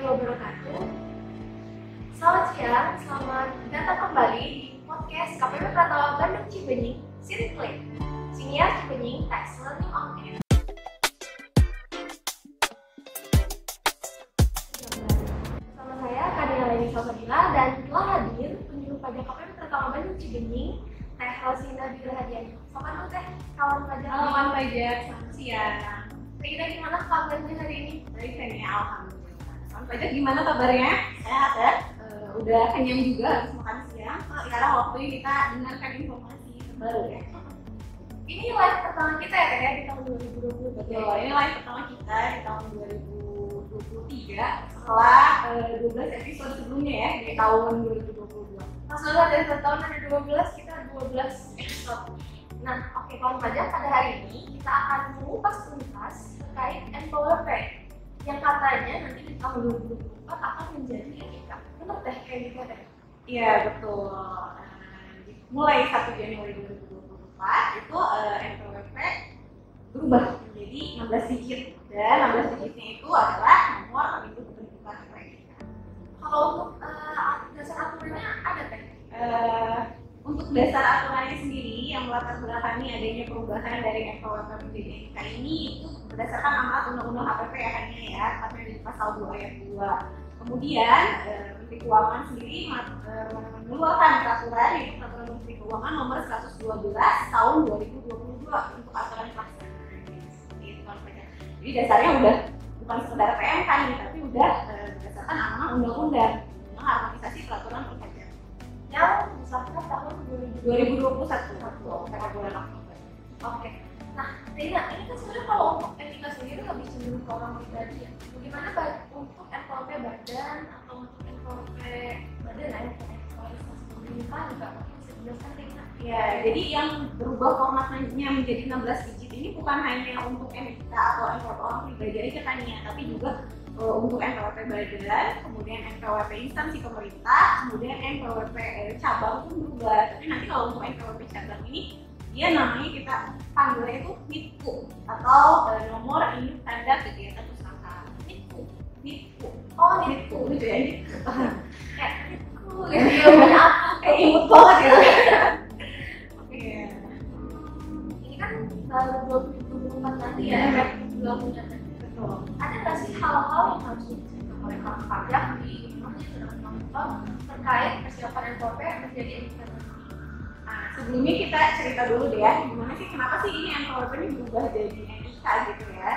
wabarakatuh. Selamat siang, selamat datang kembali di podcast KPP Pratama Bandung Cibenying, Siriklik, Siniar Cibenying, Tax Learning on Air. Sama saya Kadina Leni Salsabila dan telah hadir penyuluh pajak KPP Pratama Bandung Cibenying, Teh Rosinda Birahadiani. Selamat malam Teh, kawan pajak. Kawan pajak, selamat siang. Kita gimana kabarnya hari ini? Baik, ya, alhamdulillah. Kawan pajak gimana kabarnya? Sehat ya? Udah kenyang juga habis makan siang. Sekarang waktunya kita dengarkan informasi terbaru ya. Ini live pertama kita ya Teh ya, di tahun 2020. Betul, ini live pertama kita di tahun 2023 setelah 12 episode sebelumnya ya di tahun 2022. Maksudnya dari tahun ada 12, kita 12 episode. Nah, oke kawan pajak, pada hari ini kita akan mengupas tuntas terkait NPWP yang katanya nanti di tahun 2024 akan menjadi etika. Benar Teh kayak gitu Teh? Iya betul. Mulai 1 Januari 2024 itu NPWP berubah menjadi 16 digit dan 16 digitnya itu adalah nomor induk kependudukan mereka. Kalau untuk dasar aturannya ada Teh? Untuk dasar aturannya sendiri yang melatar belakangi adanya perubahan dari NPWP menjadi NIK ini itu berdasarkan amanat Undang-Undang HPP ya kan ya, tepatnya di pasal 2 ayat 2. Kemudian Menteri Keuangan sendiri mengeluarkan peraturan yaitu Peraturan Menteri Keuangan nomor 112 tahun 2022 untuk aturan pelaksanaan seperti itu kan pajak. Jadi dasarnya udah bukan sekedar PMK nih, tapi udah berdasarkan amanat undang-undang tentang harmonisasi peraturan perpajakan Yang disahkan tahun 2021 pada bulan Oktober. Oke. Nah, Rina, ini kan sebenarnya kalau untuk etika sendiri lebih cenderung ke orang pribadi ya. Bagaimana untuk NPWP badan atau untuk NPWP badan ya, untuk kualitas pemerintah juga mungkin bisa dijelaskan Rina? Ya, jadi yang berubah formatnya menjadi 16 digit ini bukan hanya untuk NIK atau NPWP orang pribadi aja kan ya, tapi juga untuk NPWP badan, kemudian NPWP instansi pemerintah, kemudian NPWP cabang pun berubah. Tapi nanti kalau untuk NPWP cabang ini dia namanya kita panggilnya itu NIPU atau nomor induk tanda kegiatan usaha. NIPU. Oh, NIPU gitu ya. kayak NIPU gitu ya, punya aku Kayak imut banget ya. Oke. Ini kan baru 2024 nanti ya, belum punya. Betul. Ada nggak sih hal-hal yang harus diperhatikan oleh kawan pajak di rumahnya dengan kawan terkait persiapan NPWP menjadi etika? Nah, sebelumnya kita cerita dulu deh ya, gimana sih kenapa sih ini NPWP ini berubah jadi NIK gitu ya.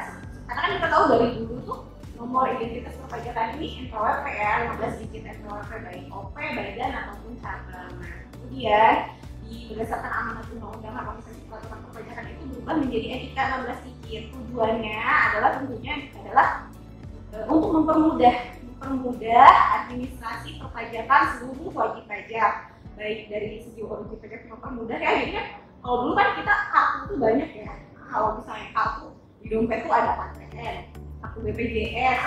Karena kan kita tahu dari dulu tuh nomor identitas perpajakan ini NPWP ya, 15 digit NPWP baik OP, badan ataupun cabang. Nah, kemudian berdasarkan amanat Undang-Undang Harmonisasi Peraturan Perpajakan itu berubah menjadi etika 16 digit. Tujuannya adalah tentunya untuk mempermudah administrasi perpajakan seluruh wajib pajak, baik dari segi wajib pajak mempermudah ya. Jadi kan kalau dulu kan kita kartu itu banyak ya. Kalau misalnya kartu di dompet itu ada KTM, kartu BPJS,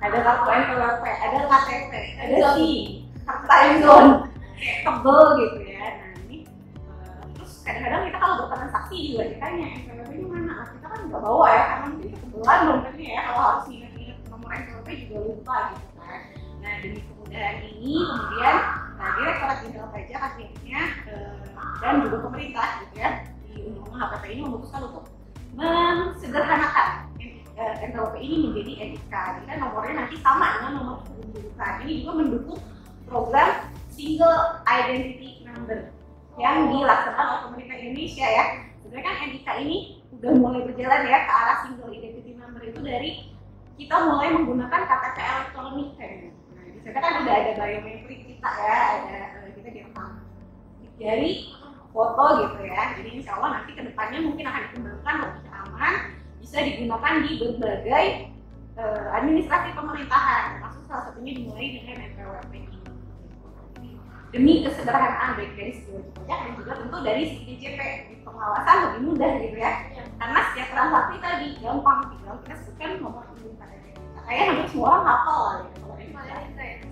ada kartu NPWP, ada KTP, ada SIM, kartu time zone, tebel gitu ya. Nah ini terus kadang-kadang kita kalau bertransaksi juga ditanya NPWP ini mana? Nah, kita kan nggak bawa ya, karena mungkin kebetulan dompetnya ya kalau harus ingat-ingat nomor NPWP juga lupa gitu kan. Nah demi kemudahan ini kemudian Direktorat Jenderal Pajak akhirnya dan juga pemerintah gitu ya di Undang-Undang HPP ini memutuskan untuk mensederhanakan NPWP ini menjadi NIK. Jadi kan nomornya nanti sama dengan nomor kependudukan. Ini juga mendukung program Single Identity Number yang dilaksanakan oleh pemerintah Indonesia ya. Sebenarnya kan NIK ini udah mulai berjalan ya ke arah Single Identity Number itu dari kita mulai menggunakan KTP elektronik kan. Nah, di sana kan udah ada biometrik kita ya, ada kita direkam jari, foto gitu ya. Jadi insya Allah nanti kedepannya mungkin akan dikembangkan lebih aman, bisa digunakan di berbagai administrasi pemerintahan, termasuk salah satunya dimulai dengan NPWP ini. Demi kesederhanaan baik dari segi wajib pajak dan juga tentu dari segi DJP, di pengawasan lebih mudah gitu ya. Karena setiap transaksi tadi gampang, tinggal kita sebutkan nomor induk tanda kegiatan. Kayak hampir semua orang hafal lah gitu.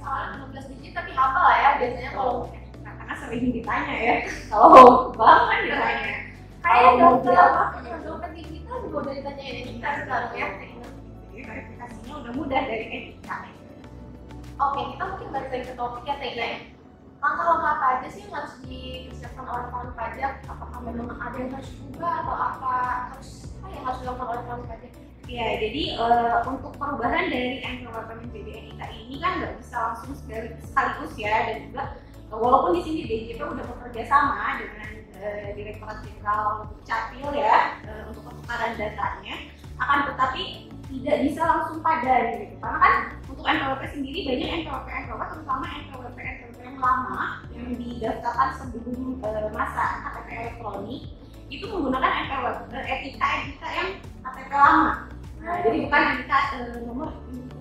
Soalnya 16 digit tapi hafal lah ya biasanya kalau karena sering ditanya ya. Kalau bank kan ditanya. kayak mobil apa? dompet digital juga udah ditanyain etika sekarang ya. Jadi verifikasinya udah mudah dari etika. Oke, kita mungkin balik lagi ke topik ya Teh ya. Langkah-langkah apa aja sih yang harus dipersiapkan oleh kawan pajak? Apakah memang ada yang harus diubah atau apa yang harus dilakukan oleh kawan pajak? Ya, jadi untuk perubahan dari NPWP menjadi NIK ini kan nggak bisa langsung sekaligus ya, dan juga walaupun di sini DJP udah bekerja sama dengan Direktorat Jenderal Dukcapil ya untuk pertukaran datanya, akan tetapi tidak bisa langsung padan gitu. Karena kan untuk NPWP sendiri banyak NPWP terutama NPWP yang lama yang didaftarkan sebelum masa KTP elektronik itu menggunakan NIK yang KTP lama. Nah, jadi bukan NIK nomor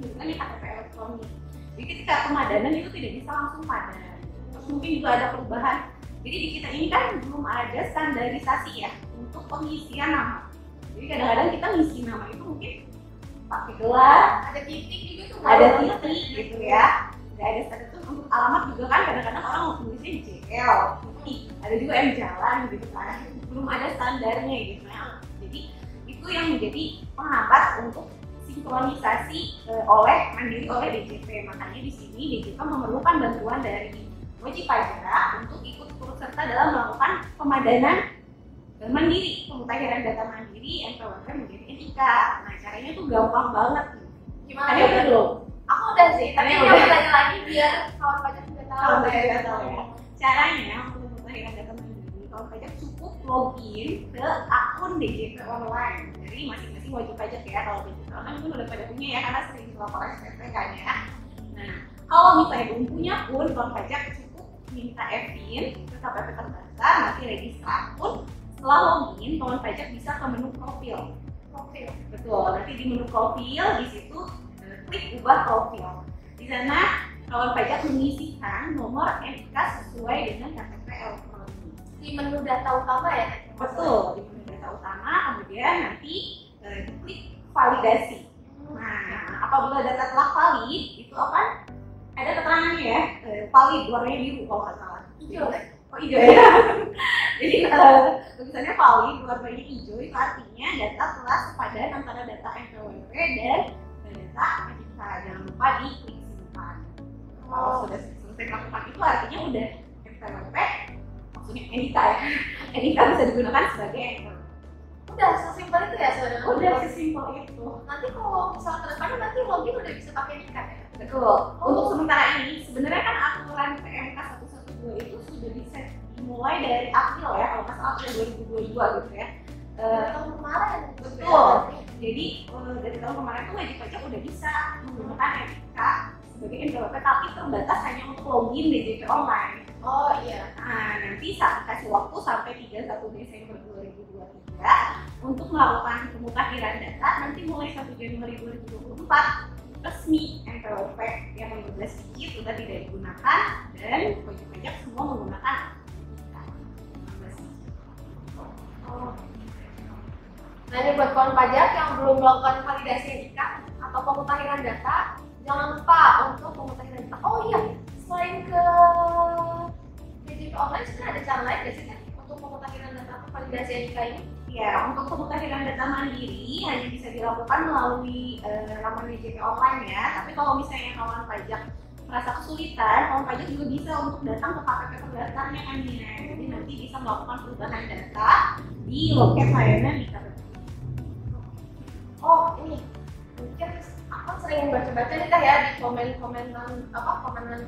bukan KTP elektronik. Jadi ketika pemadanan itu tidak bisa langsung padan. Terus mungkin juga ada perubahan. Jadi di kita ini kan belum ada standarisasi ya untuk pengisian nama. Jadi kadang-kadang kita ngisi nama itu mungkin pakai gelar, Ada titik juga tuh. ada titik gitu ya. Nggak ada standar itu untuk alamat juga kan kadang-kadang orang mau tulisnya JL, ada juga yang jalan gitu kan. Belum ada standarnya gitu ya. Jadi itu yang menjadi penghambat untuk sinkronisasi mandiri oleh DJP. Makanya di sini DJP memerlukan bantuan dari wajib pajak untuk ikut turut serta dalam melakukan pemadanan mandiri, pemutahiran data mandiri NPWP menjadi NIK. Nah, caranya tuh gampang banget. Gimana? Ada udah belum? Aku udah sih, tapi Ada aku udah. tanya lagi biar kawan pajak juga tahu. Kalau nggak tahu ya. Caranya untuk pemutahiran data mandiri, kawan pajak cukup login ke akun DJP online dari masing-masing wajib pajak ya. Kalau DJP online itu udah pada punya ya, karena sering dilapor SPT kan ya. Nah, kalau misalnya belum punya pun kawan pajak cukup minta EVIN ke KPP terdaftar, nanti register akun. Setelah login, kawan pajak bisa ke menu profil. Profil. Betul, nanti di menu profil di situ klik ubah profil. Di sana kawan pajak mengisikan nomor NIK sesuai dengan KTP elektronik. Di menu data utama ya? Betul, di menu data utama, kemudian nanti klik validasi. Nah, apabila data telah valid, itu akan ada keterangannya ya, valid, warnanya biru kalau nggak salah. Hijau kan? Oh hijau ya. Jadi tulisannya valid, warnanya hijau itu artinya data telah sepadan antara data NPWP dan data NIK. Jangan lupa di klik simpan. Kalau sudah selesai melakukan itu artinya udah NPWP, maksudnya NIK ya. NIK bisa digunakan sebagai NPWP. Udah sesimpel itu ya saudara? Udah sesimpel itu. Nanti kalau misalnya ke depannya nanti login udah bisa pakai NIK ya? Betul. Untuk sementara ini sebenarnya kan aturan PMK 112 itu sudah bisa dimulai dari April ya, kalau nggak salah April 2022 gitu ya. Tahun kemarin. Betul. Jadi dari tahun kemarin tuh wajib pajak udah bisa menggunakan NIK sebagai NPWP, tapi terbatas hanya untuk login DJP online. Oh iya. Nah, nanti saat kasih waktu sampai 31 Desember 2023 untuk melakukan pemutahiran data. Nanti mulai 1 Januari 2024 resmi NPWP yang 15 digit sudah tidak digunakan dan wajib pajak semua menggunakan NIK. Oh. Nah ini buat kawan pajak yang belum melakukan validasi NIK atau pemutahiran data, jangan lupa untuk pemutahiran data. Oh iya, selain ke DJP online, sebenarnya ada cara lain nggak sih kan untuk pemutahiran data atau validasi NIK ini? Ya, untuk pemutahiran data mandiri hanya bisa dilakukan melalui laman DJP online ya. Tapi kalau misalnya kawan pajak merasa kesulitan, kawan pajak juga bisa untuk datang ke KPP terdaftarnya kan ya. Jadi nanti bisa melakukan perubahan data di loket layanan di KPP. Oh ini, mungkin aku sering baca-baca nih Kak ya di komenan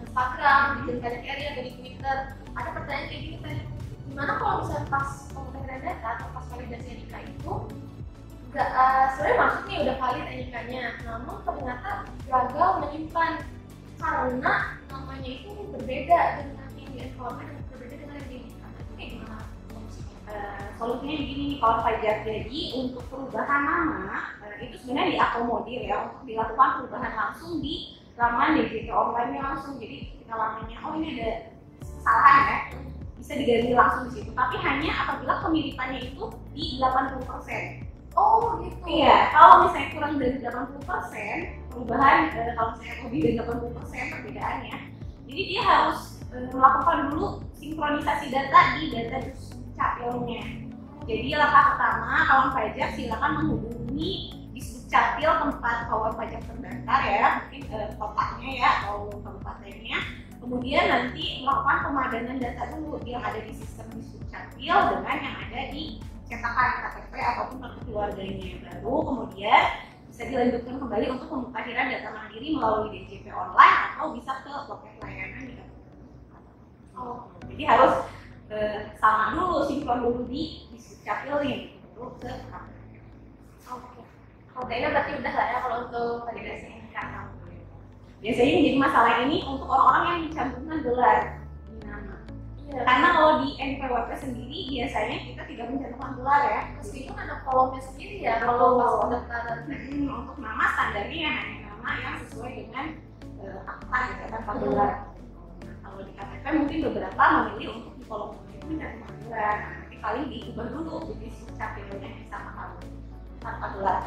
Instagram, di Jenkayak Area, di Twitter. Ada pertanyaan kayak gini tadi. Gimana kalau misalnya pas pemutahiran data atau pas validasi NIK itu nggak sebenarnya masuk nih udah valid NIK-nya, namun ternyata gagal menyimpan karena namanya itu berbeda dengan yang di NPWP dan berbeda dengan yang di NIK. Itu kayak gimana? Solusinya begini nih kawan pajak. Jadi untuk perubahan nama itu sebenarnya diakomodir ya untuk dilakukan perubahan langsung di laman DJP online langsung. Jadi kita lamanya oh ini ada kesalahan ya, bisa diganti langsung di situ. Tapi hanya apabila kemiripannya itu di 80%. Oh gitu. Iya, kalau misalnya kurang dari 80% perubahan, kalau misalnya lebih dari 80% perbedaannya, jadi dia harus melakukan dulu sinkronisasi data di data Dukcapilnya. Jadi langkah pertama kawan pajak silakan menghubungi Disduk Dukcapil tempat kawan pajak terdaftar ya, mungkin kotanya ya atau kabupatennya. Kemudian nanti melakukan pemadanan data dulu yang ada di sistem Dukcapil dengan yang ada di cetakan KTP ataupun kartu keluarganya. Baru kemudian bisa dilanjutkan kembali untuk pemutahiran data mandiri melalui DJP online atau bisa ke loket layanan di jadi harus sama dulu, sinkron dulu di Dukcapilnya gitu, baru ke KTP. Oke. Oke, ini berarti udah lah ya kalau untuk validasi NIK. Biasanya yang jadi masalah ini untuk orang-orang yang mencantumkan gelar di nama. Iya. Karena kalau di NPWP sendiri biasanya kita tidak mencantumkan gelar ya. Meskipun ada kolomnya sendiri ya kalau pas pendaftaran. Untuk nama standarnya hanya nama yang sesuai dengan akta gitu tanpa gelar. Nah, kalau di KTP mungkin beberapa memilih untuk di kolom itu mencantumkan gelar. Nah, nanti paling diubah dulu jadi Dukcapilnya sama kamu tanpa gelar.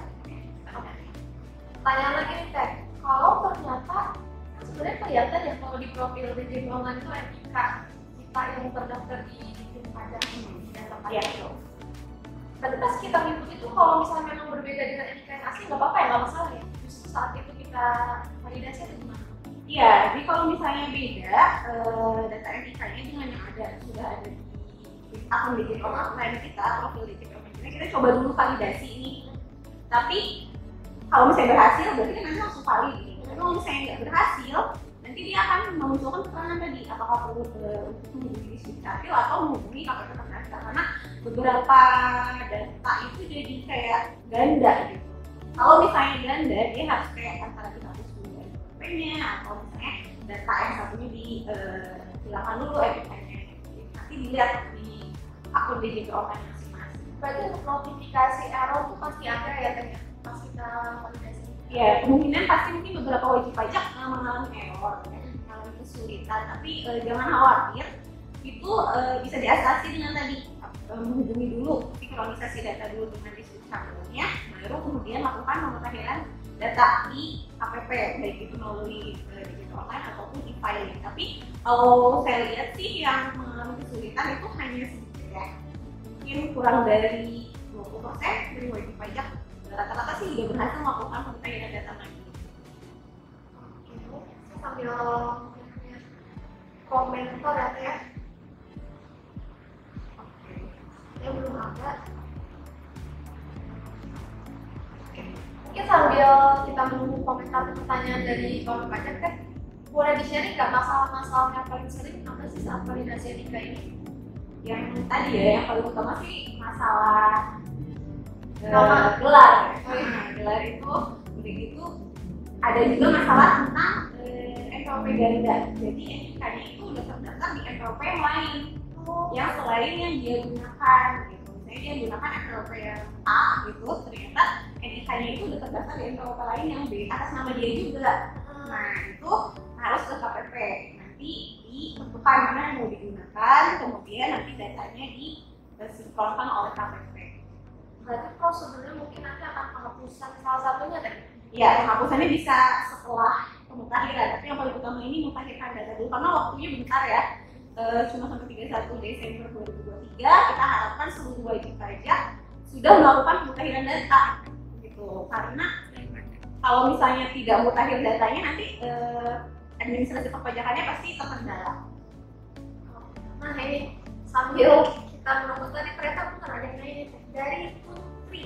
Tanya lagi nih Teh, kalau ternyata sebenarnya kelihatan ya kalau di profil DJP online itu NIK kita yang terdaftar di Dijen Pajak dan tempat itu. Berarti pas kita input itu kalau misalnya memang berbeda dengan NIK yang asli nggak apa-apa ya, nggak masalah ya? Justru saat itu kita validasi atau gimana? Iya, jadi kalau misalnya beda data NIK-nya dengan yang sudah ada di akun DJP online kita, profil DJP online kita coba dulu validasi ini. Tapi kalau misalnya berhasil, berarti kan nanti langsung valid gitu. Tapi kalau misalnya nggak berhasil, nanti dia akan memunculkan keterangan tadi apakah perlu untuk menghubungi Dukcapil atau menghubungi KPP terdaftar, karena beberapa data itu jadi kayak ganda gitu. Kalau misalnya ganda, dia harus kayak antara kita hapus dulu KPP-nya atau misalnya data yang satunya dihilangkan dulu NIK-nya. Nanti dilihat di akun DJP online masing-masing. Berarti untuk notifikasi error itu pasti ada ya Teh? Pas kita validasi. Ya, kemungkinan pasti mungkin beberapa wajib pajak mengalami error, mengalami kesulitan. Tapi jangan khawatir, itu bisa diatasi dengan tadi menghubungi dulu sinkronisasi data dulu dengan Dukcapilnya, baru kemudian lakukan pemutahiran data di KPP, baik itu melalui DJP online ataupun e-filing. Tapi kalau saya lihat sih yang mengalami kesulitan itu hanya sedikit ya, mungkin kurang dari 20% dari wajib pajak. Rata-rata sih udah berhasil melakukan pemutahiran data mandiri. Saya sambil komentar ya Teh. Ya belum ada. Mungkin sambil kita menunggu komentar pertanyaan dari kawan pajak Teh, boleh di-sharing nggak masalah-masalah yang paling sering apa sih saat validasi NIK ini? Yang tadi ya, yang paling utama sih masalah gelar. Gelar itu udah gitu ada juga masalah tentang NPWP ganda. Jadi NIK-nya itu udah terdaftar di NPWP yang lain yang selain yang dia gunakan gitu. Misalnya dia gunakan NPWP yang A gitu, ternyata NIK-nya itu udah terdaftar di NPWP lain yang B atas nama dia juga. Nah itu harus ke KPP, nanti ditentukan mana yang mau digunakan, kemudian nanti datanya disinkronkan oleh KPP. Berarti prosedurnya mungkin nanti akan penghapusan salah satunya Teh? Ya, penghapusannya bisa setelah pemutahiran, tapi yang paling utama ini mutahirkan data dulu karena waktunya bentar ya, cuma sampai 31 Desember 2023. Kita harapkan seluruh wajib pajak sudah melakukan pemutahiran data gitu, karena kalau misalnya tidak mutakhir datanya nanti administrasi perpajakannya pasti terkendala. Nah ini sambil kita menunggu tadi ternyata bukan ada yang nanya Teh, dari Putri.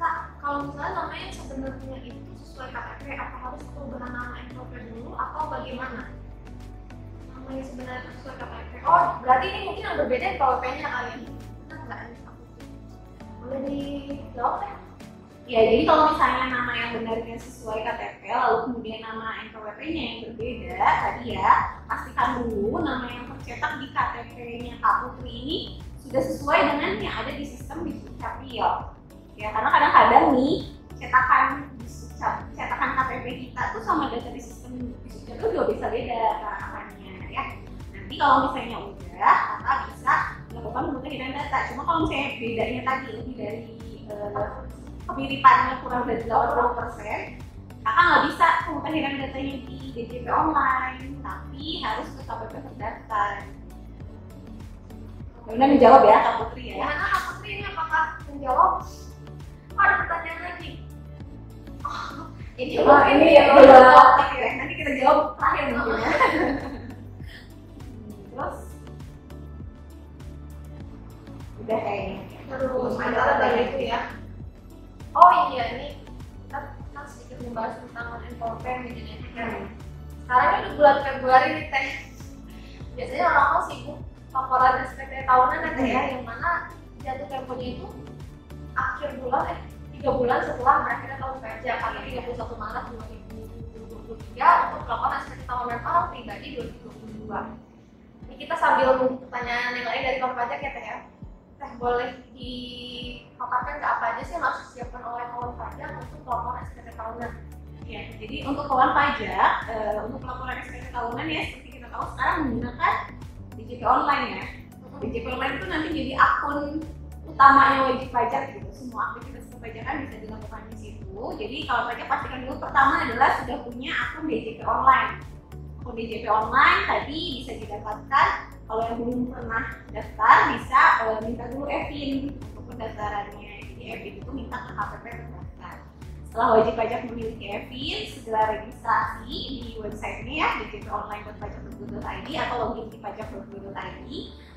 Kak, kalau misalnya namanya sebenarnya itu sesuai KTP, apa harus perubahan nama NPWP dulu atau bagaimana? Namanya sebenarnya itu sesuai KTP. Oh, berarti ini mungkin yang berbeda NPWP-nya kali ini. Benar nggak nih Kak Putri? Boleh dijawab ya? Ya, jadi kalau misalnya nama yang benarnya sesuai KTP, lalu kemudian nama NPWP-nya yang berbeda, tadi ya, pastikan dulu nama yang tercetak di KTP-nya Kak Putri ini sudah sesuai dengan yang ada di sistem di Dukcapil. Ya, karena kadang-kadang nih cetakan KTP kita tuh sama data di sistem di Dukcapil juga bisa beda namanya ya. Nanti kalau misalnya udah, kakak bisa melakukan pemutahiran data. Cuma kalau misalnya bedanya tadi lebih dari kemiripannya kurang dari 80%, kakak nggak bisa pemutahiran datanya di DJP online, tapi harus ke KPP terdaftar. Benar menjawab ya Kak Putri ya? Gimana Kak Putri ini apakah menjawab? Oh, ada pertanyaan lagi. Ini ini udah ya. Nanti kita jawab terakhir mungkin ya. Terus udah kayaknya. Terus ada itu ya. Oh iya, ini kita sedikit membahas tentang NPWP nih. Sekarang ini udah bulan Februari nih Teh. Biasanya orang-orang sibuk laporan SPT tahunan ya Teh ya, yang mana jatuh temponya itu akhir bulan 3 bulan setelah berakhirnya tahun pajak pada 31 Maret 2023 untuk melakukan SPT tahunan orang pribadi 2022. Ini kita sambil nunggu pertanyaan yang lain dari kawan pajak ya Teh ya. Teh boleh dipaparkan ke apa aja sih yang harus disiapkan oleh kawan pajak untuk melakukan SPT tahunan? Ya, jadi untuk kawan pajak, untuk laporan SPT tahunan ya seperti kita tahu sekarang menggunakan DJP online ya. DJP online itu nanti jadi akun utamanya wajib pajak gitu. Semua aktivitas perpajakan bisa dilakukan di situ. Jadi kawan pajak pastikan dulu pertama adalah sudah punya akun DJP online. Akun DJP online tadi bisa didapatkan. Kalau yang belum pernah daftar bisa minta dulu EVIN untuk pendaftarannya. Jadi EVIN itu minta ke KPP terdaftar. Setelah wajib pajak memiliki EVIN, segera registrasi di websitenya ya, djponline.pajak.go.id atau login di pajak.go.id.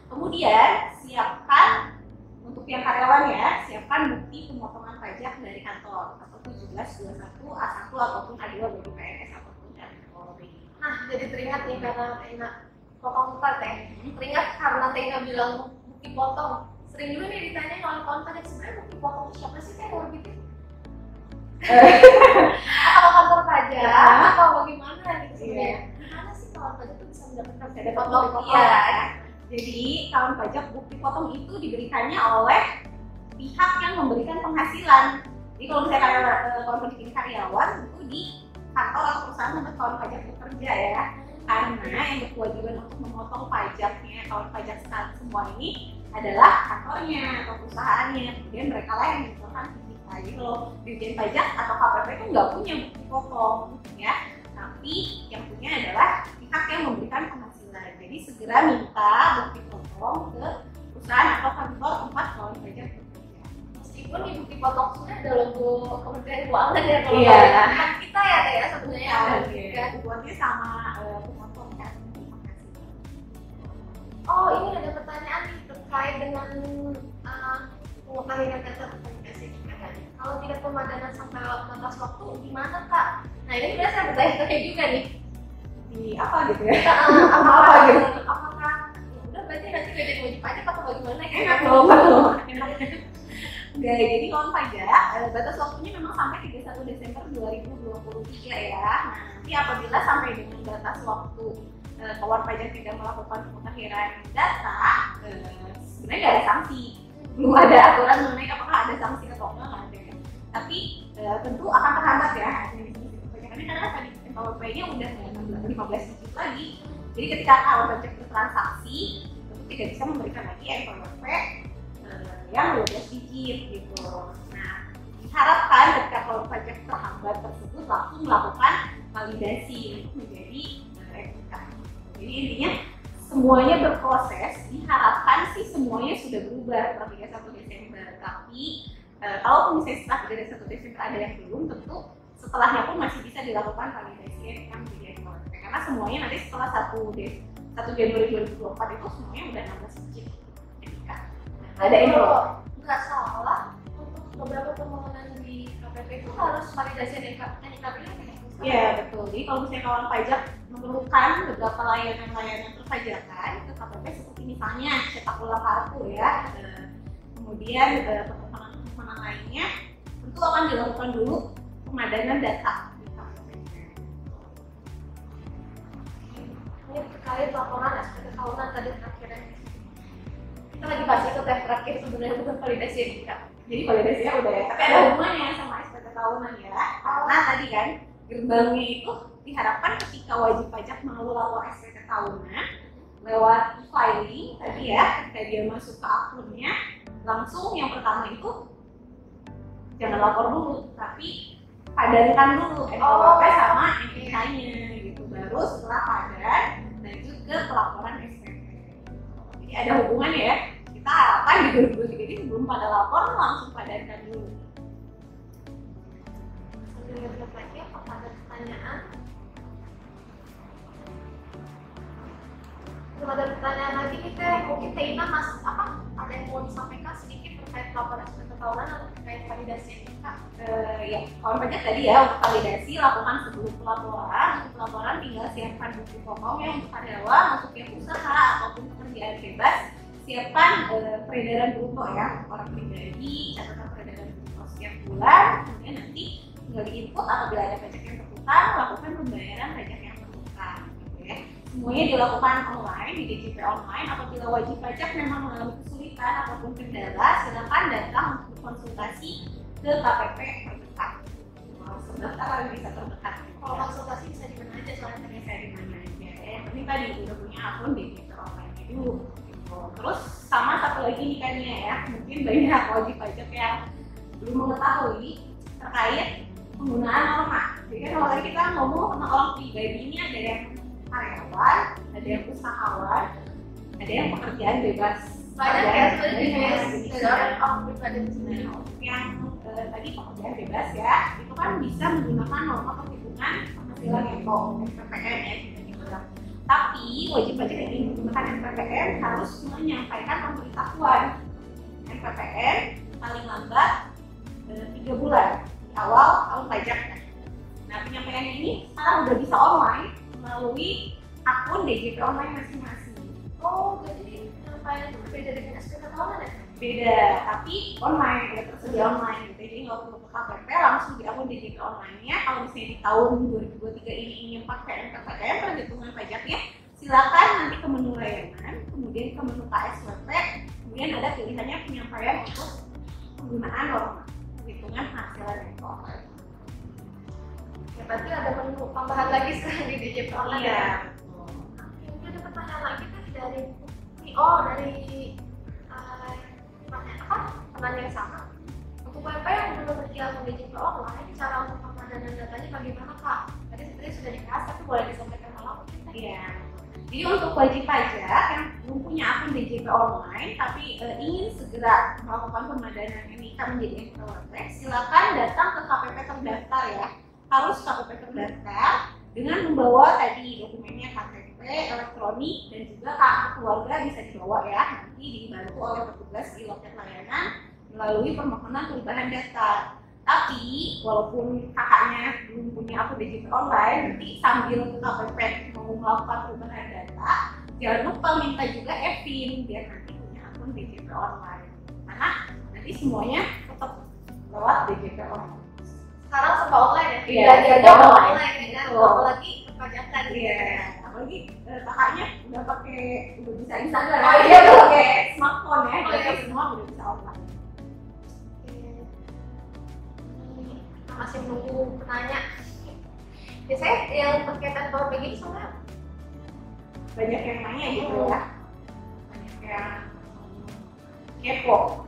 Kemudian siapkan untuk yang karyawan ya, siapkan bukti pemotongan pajak dari kantor atau 1721 A1 ataupun A2 bagi PNS ataupun dari Polri. Nah, jadi teringat nih karena Tina potong Teh. Teringat karena Tina bilang bukti potong. Sering juga nih ditanya oleh kawan pajak, sebenarnya bukti potong siapa sih Teh kalau gitu? Atau kantor pajak atau bagaimana gitu sebenarnya? Gimana sih kawan pajak tuh bisa mendapatkan bukti potong? Iya. Jadi kawan pajak bukti potong itu diberikannya oleh pihak yang memberikan penghasilan. Jadi kalau misalnya kawan pajak ini karyawan itu di kantor atau perusahaan tempat kawan pajak bekerja ya. Karena yang berkewajiban untuk memotong pajaknya kawan pajak semua ini adalah kantornya atau perusahaannya. Kemudian mereka lah yang menentukan kita. Jadi kalau Dirjen Pajak atau KPP itu nggak punya bukti potong ya. Tapi yang punya adalah pihak yang memberikan penghasilan. Jadi segera minta bukti potong ke perusahaan atau kantor tempat kawan pajak bekerja. Meskipun di bukti potong sudah ada logo Kementerian Keuangan ya kalau kita ya Teh ya sebenarnya. Ya, tujuannya sama pemotong kan. Oh ini ada pertanyaan nih terkait dengan pengetahuan data komunikasi kita. Kalau tidak pemadanan sampai batas waktu gimana Kak? Nah ini sebenarnya saya bertanya-tanya juga nih. Di apa gitu ya? Apa gitu? Apakah udah berarti nanti gak jadi wajib pajak atau bagaimana? Enak loh. Enggak, jadi kawan pajak batas waktunya memang sampai 31 Desember 2023 ya. Nah, nanti apabila sampai dengan batas waktu kawan pajak tidak melakukan pemutahiran data, sebenarnya nggak ada sanksi. Belum ada aturan mengenai apakah ada sanksi atau enggak, nggak ada. Tapi tentu akan terhambat ya administrasi perpajakannya karena tadi NPWP-nya udah 15 digit lagi. Jadi ketika kawan pajak bertransaksi, tentu tidak bisa memberikan lagi NPWP yang 12 digit gitu. Nah, diharapkan ketika kawan pajak terhambat tersebut langsung melakukan validasi untuk menjadi replika. Jadi intinya semuanya berproses, diharapkan sih semuanya sudah berubah per 31 Desember. Tapi kalau misalnya setelah 31 Desember ada yang belum, tentu setelahnya pun masih bisa dilakukan validasi yang menjadi NPWP. Karena semuanya nanti setelah 1 Januari 2024 itu semuanya udah 16 digit. Ada info nggak salah untuk beberapa permohonan di KPP itu harus validasi NIKP. Iya betul. Jadi kalau misalnya kawan pajak memerlukan beberapa layanan perpajakan ke KPP seperti misalnya cetak ulang kartu ya, kemudian permohonan lainnya tentu akan dilakukan dulu pemadanan data di KPP. Ini terkait laporan SPT tahunan tadi terakhirnya. Kita lagi bahas itu Teh terakhir sebenarnya bukan validasi NIK. Jadi validasinya udah ya, tapi ada hubungannya sama SPT tahunan ya. Karena tadi kan gerbangnya itu diharapkan ketika wajib pajak mau lapor SPT tahunan lewat e-filing tadi ya, ketika dia masuk ke akunnya langsung yang pertama itu jangan lapor dulu, tapi padankan dulu NPWP sama NIK-nya gitu. Baru setelah padan lanjut ke pelaporan SPT. Jadi ada hubungannya ya. Kita harapkan di 2023 ini sebelum pada lapor langsung padankan dulu. Sambil lihat lagi apakah ada pertanyaan. Belum ada pertanyaan lagi nih Teh. Mungkin Teh Ina ada yang mau disampaikan sedikit terkait laporan SPT tahunan atau terkait validasi ini Kak? Ya, kawan pajak tadi ya, untuk validasi lakukan sebelum pelaporan. Untuk pelaporan tinggal siapkan bukti pokoknya untuk karyawan, untuk yang usaha ataupun pekerjaan bebas. Siapkan peredaran bruto ya, orang pribadi, catatan peredaran bruto setiap bulan. Kemudian nanti tinggal diinput apabila ada pajak yang tertukar, lakukan pembayaran pajak yang tertukar. Gitu ya. Semuanya dilakukan online di DJP online. Apabila wajib pajak memang mengalami kesulitan ataupun kendala, silakan datang untuk konsultasi ke KPP terdekat. Mau terdaftar lagi bisa terdekat. Kalau konsultasi bisa di mana aja soalnya Bisa di mana aja. Yang penting tadi udah punya akun DJP online dulu. Terus sama satu lagi nih kan ya, mungkin banyak wajib pajak yang belum mengetahui terkait penggunaan norma. Jadi kan kalau tadi kita ngomong tentang orang pribadi ini ada yang karyawan, ada yang usahawan, ada yang pekerjaan bebas. banyak ya sebenarnya dari orang pribadi sendiri. Yang tadi pekerjaan bebas ya, itu kan bisa menggunakan norma perhitungan penghasilan netto (PPN) ya gitu. Tapi wajib pajak yang ingin menggunakan NPPN harus menyampaikan pemberitahuan NPPN paling lambat 3 bulan di awal tahun pajak. Nah, penyampaiannya ini sekarang udah bisa online melalui akun DJP online masing-masing. Oh, jadi penyampaian itu berbeda dengan SPT tahunan ya? Beda, tapi online, udah tersedia online gitu. Jadi nggak perlu ke KPP, langsung di akun DJP online-nya. Kalau misalnya di tahun 2023 ini ingin pakai NPPN perhitungan pajaknya, silakan nanti ke menu layanan, kemudian ke menu KSWP, kemudian ada pilihannya penyampaian untuk penggunaan norma perhitungan penghasilan netto. Ya, berarti ada menu tambahan lagi sekarang di DJP online Iya. ya? Mungkin ada pertanyaan lagi kan dari pertanyaan yang sama. Untuk WP yang belum memiliki akun DJP online, cara untuk pemadanan datanya bagaimana Kak? Tadi sebenarnya sudah dikasih, tapi boleh disampaikan malam mungkin Teh? Iya. Jadi untuk wajib pajak yang belum punya akun DJP online tapi ingin segera melakukan pemadanan NIK menjadi NPWP, silakan datang ke KPP terdaftar ya. Harus KPP terdaftar dengan membawa tadi dokumennya KTP elektronik dan juga kartu keluarga bisa dibawa ya. Nanti dibantu oleh petugas di loket layanan melalui permohonan perubahan data. Tapi walaupun kakaknya belum punya akun DJP online, nanti sambil ke KPP mau melakukan perubahan data, jangan lupa minta juga EVIN biar nanti punya akun DJP online. Karena nanti semuanya tetap lewat DJP online. Sekarang serba online ya? Iya, Jadi aja serba online online. ya kan? Betul. Apalagi perpajakan Iya, apalagi kakaknya udah bisa Instagram, Oh iya, udah pakai smartphone ya, Oh, jadi iya. semua udah bisa online. Kita masih menunggu penanya. Biasanya yang berkaitan power bank ini soalnya Banyak yang nanya gitu ya, banyak yang kepo.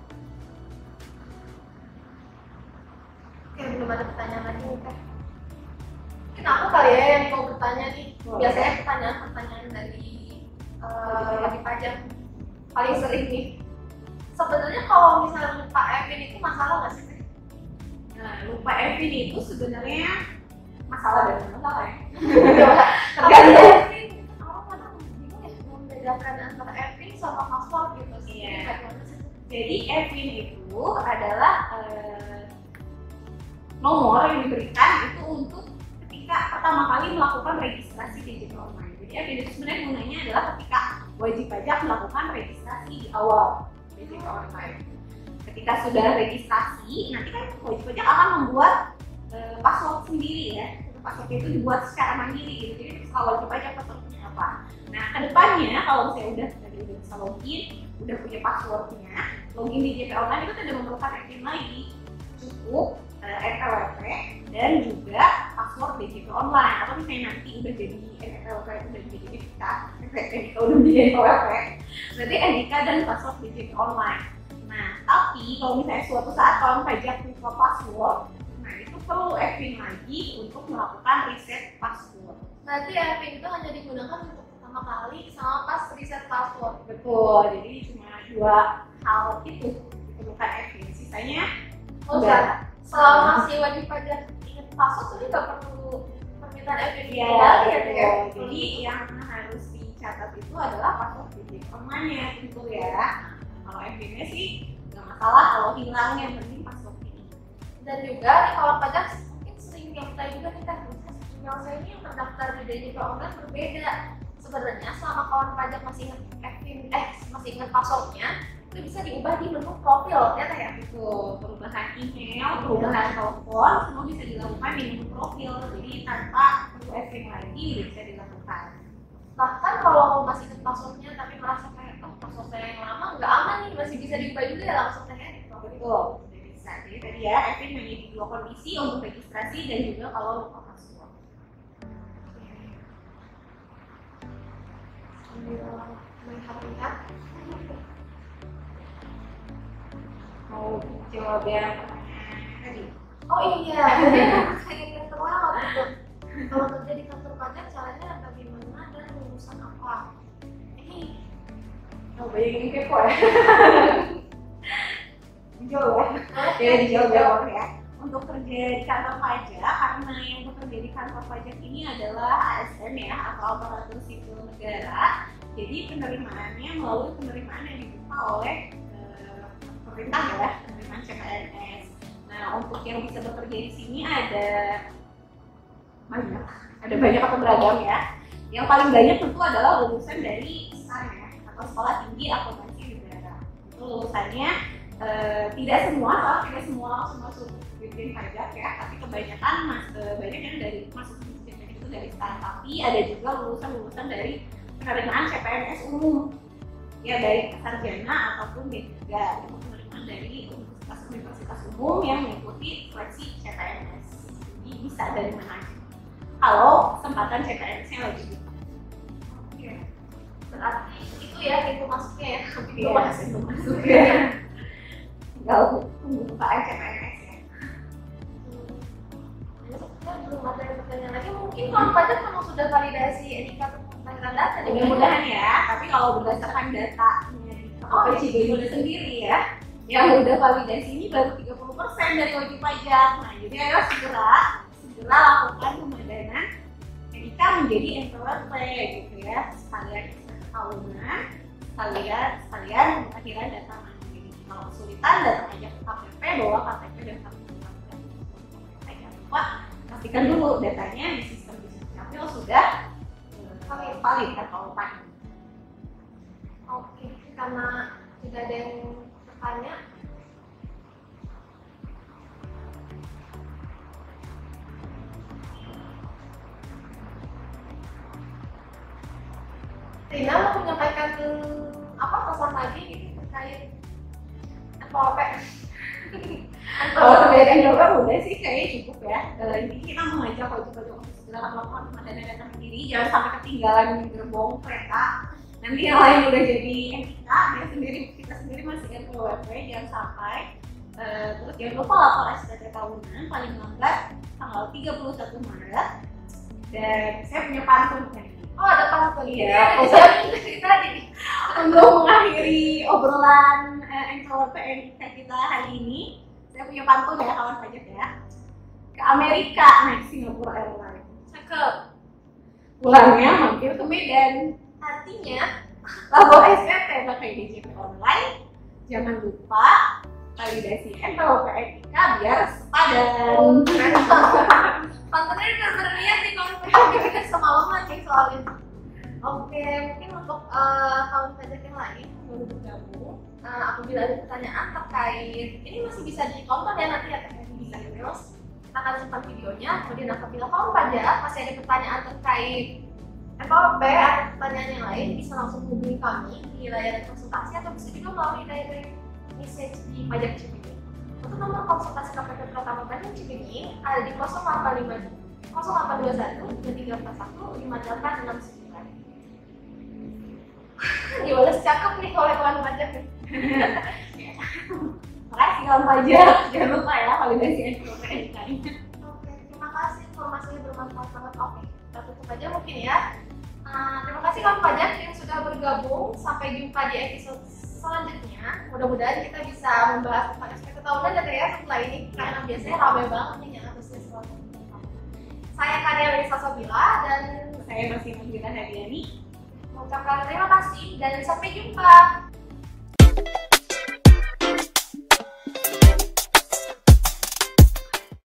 Oke, belum ada pertanyaan lagi nih Teh. Mungkin aku kali ya yang mau bertanya nih. Boleh. Biasanya pertanyaan-pertanyaan dari wajib pajak paling sering nih. Sebenarnya kalau misalnya lupa EVIN itu masalah nggak sih Teh? Nah, lupa EVIN itu sebenarnya masalah dan masalah ya. Tergantung. Orang kadang bingung ya membedakan antara EVIN sama password gitu sih. Iya. Bagaimana sih? Jadi EVIN itu adalah nomor yang diberikan itu untuk ketika pertama kali melakukan registrasi DJP online. Jadi EVIN itu sebenarnya gunanya adalah ketika wajib pajak melakukan registrasi di awal DJP online. Ketika sudah registrasi, nanti kan wajib pajak akan membuat password sendiri ya. Password itu dibuat secara mandiri gitu. Jadi kalau wajib pajak passwordnya apa. Nah, kedepannya kalau saya udah bisa login, udah punya passwordnya, login di DJP online itu tidak memerlukan EVIN lagi. Cukup NPWP dan juga password DJP online. Atau misalnya nanti udah jadi NPWP itu udah jadi NPWP udah jadi NPWP, berarti NIK dan password DJP online. Nah, tapi kalau misalnya suatu saat kawan pajak lupa password, nah itu perlu EVIN lagi untuk melakukan reset password. Berarti EVIN itu hanya digunakan untuk pertama kali sama pas reset password. Betul, jadi cuma dua hal itu diperlukan EVIN. Sisanya Selama si wajib pajak ingin ingat password tapi nggak perlu permintaan FPV Iya, kembali ya Teh ya. jadi yang harus dicatat itu adalah password digit online-nya gitu ya. Kalau FPV sih nggak masalah kalau hilang, yang penting password ini. Dan juga di kawan pajak mungkin sering yang kita juga kita email saya ini yang terdaftar di DJP online berbeda. Sebenarnya selama kawan pajak masih ingat masih ingat passwordnya, itu bisa diubah di menu profil ya Teh ya. Itu perubahan email, perubahan telepon, semua bisa dilakukan di menu profil. Jadi tanpa perlu setting lagi bisa dilakukan. Bahkan kalau masih ingat passwordnya tapi merasa kayak password saya yang lama nggak aman nih, masih bisa diubah juga ya langsung Teh ya. Betul, sudah bisa. Jadi tadi ya, Evin hanya di dua kondisi untuk registrasi dan juga kalau lupa password. Melihat-lihat Mau jawab yang tadi? oh iya, kayak yang terlewat gitu. Kalau kerja di kantor pajak caranya bagaimana dan lulusan apa? Oh, banyak yang kepo ya? Dijawab ya? Ya dijawab ya. Untuk kerja di kantor pajak, karena yang bekerja di kantor pajak ini adalah ASN ya, atau aparatur sipil negara. Jadi penerimaannya melalui penerimaan yang dibuka oleh pemerintah ya, penerimaan CPNS. Nah, untuk yang bisa bekerja di sini ada banyak atau beragam ya. Yang paling banyak tentu adalah lulusan dari STAN ya, atau Sekolah Tinggi Akuntansi Negara. Itu lulusannya tidak semua langsung masuk Dirjen Pajak ya, tapi kebanyakan banyak yang dari masuk itu dari STAN. Tapi ada juga lulusan dari penerimaan CPNS umum ya, dari sarjana ataupun D3 yang penerimaan dari universitas umum yang mengikuti seleksi CPNS. Jadi bisa dari mana aja kalau kesempatan CPNS-nya lagi buka. Oke. Berarti itu ya pintu masuknya ya, pintu Iya, masuk. pintu masuknya. Tinggal pembukaan CPNS ya. Belum ada pertanyaan lagi, mungkin kalau pajak memang sudah validasi NIK tentang data deh. Mudah-mudahan ya, tapi kalau berdasarkan datanya PCB itu sendiri ya, yang udah validasi ini baru 30% dari wajib pajak. Nah, jadi ayo segera lakukan pemadanan NIK menjadi NPWP gitu ya, sekalian tahunan, sekalian pengakhiran data mandiri. Kalau kesulitan data pajak ke KPP, bawa KTP dan KTP. Jangan lupa pastikan dulu datanya di sistem Dukcapil sudah valid atau valid. Oke, karena tidak ada yang bertanya, Rina mau menyampaikan apa pesan lagi gitu terkait NPWP? Kalau perbedaan juga udah sih kayaknya cukup ya. Ini kita mengajak wajib-wajib untuk segera melakukan pemadanan data mandiri, jangan sampai ketinggalan di gerbong kereta. Nanti yang lain udah jadi NIK, kita sendiri masih NPWP, jangan sampai. Terus jangan lupa lapor SPT tahunan paling lambat tanggal 31 Maret. Dan saya punya pantun kan. Oh ada pantun Iya. Untuk mengakhiri obrolan NPWP NIK kita hari ini, saya punya pantun ya kawan pajak ya. Ke Amerika naik Singapore Airlines. cakep. Pulangnya mampir ke Medan. Artinya Lapor SPT pakai DJP online. Jangan lupa validasi NPWP NIK biar sepadan. pantunnya udah berniat nih kalau kita semalaman nih soalnya. Oke, mungkin untuk kawan pajak yang lain yang baru bergabung, apabila ada pertanyaan terkait ini masih bisa ditonton ya nanti ya bisa terus kita akan simpan videonya. Kemudian apabila kawan pajak masih ada pertanyaan terkait NPWP atau pertanyaan yang lain, bisa langsung hubungi kami di layanan konsultasi atau bisa juga melalui direct message di Pajak Cibinong. Untuk nomor konsultasi KPP Pratama Pajak Cibinong ada di 0821 2341 5869. Gimana sih cakep nih oleh kawan pajak nih. Makasih kawan pajak. Jangan lupa ya validasi NPWP NIK. Oke, terima kasih, informasinya bermanfaat banget. Oke, kita tutup aja mungkin ya. Terima kasih kawan pajak yang sudah bergabung. Sampai jumpa di episode selanjutnya. Mudah-mudahan kita bisa membahas tentang SPT tahunan ya setelah ini, karena biasanya ramai banget nih yang antusias. Saya Karya Lisa Sobila dan Saya masih Mas Gita Hadiani. mengucapkan terima kasih dan sampai jumpa.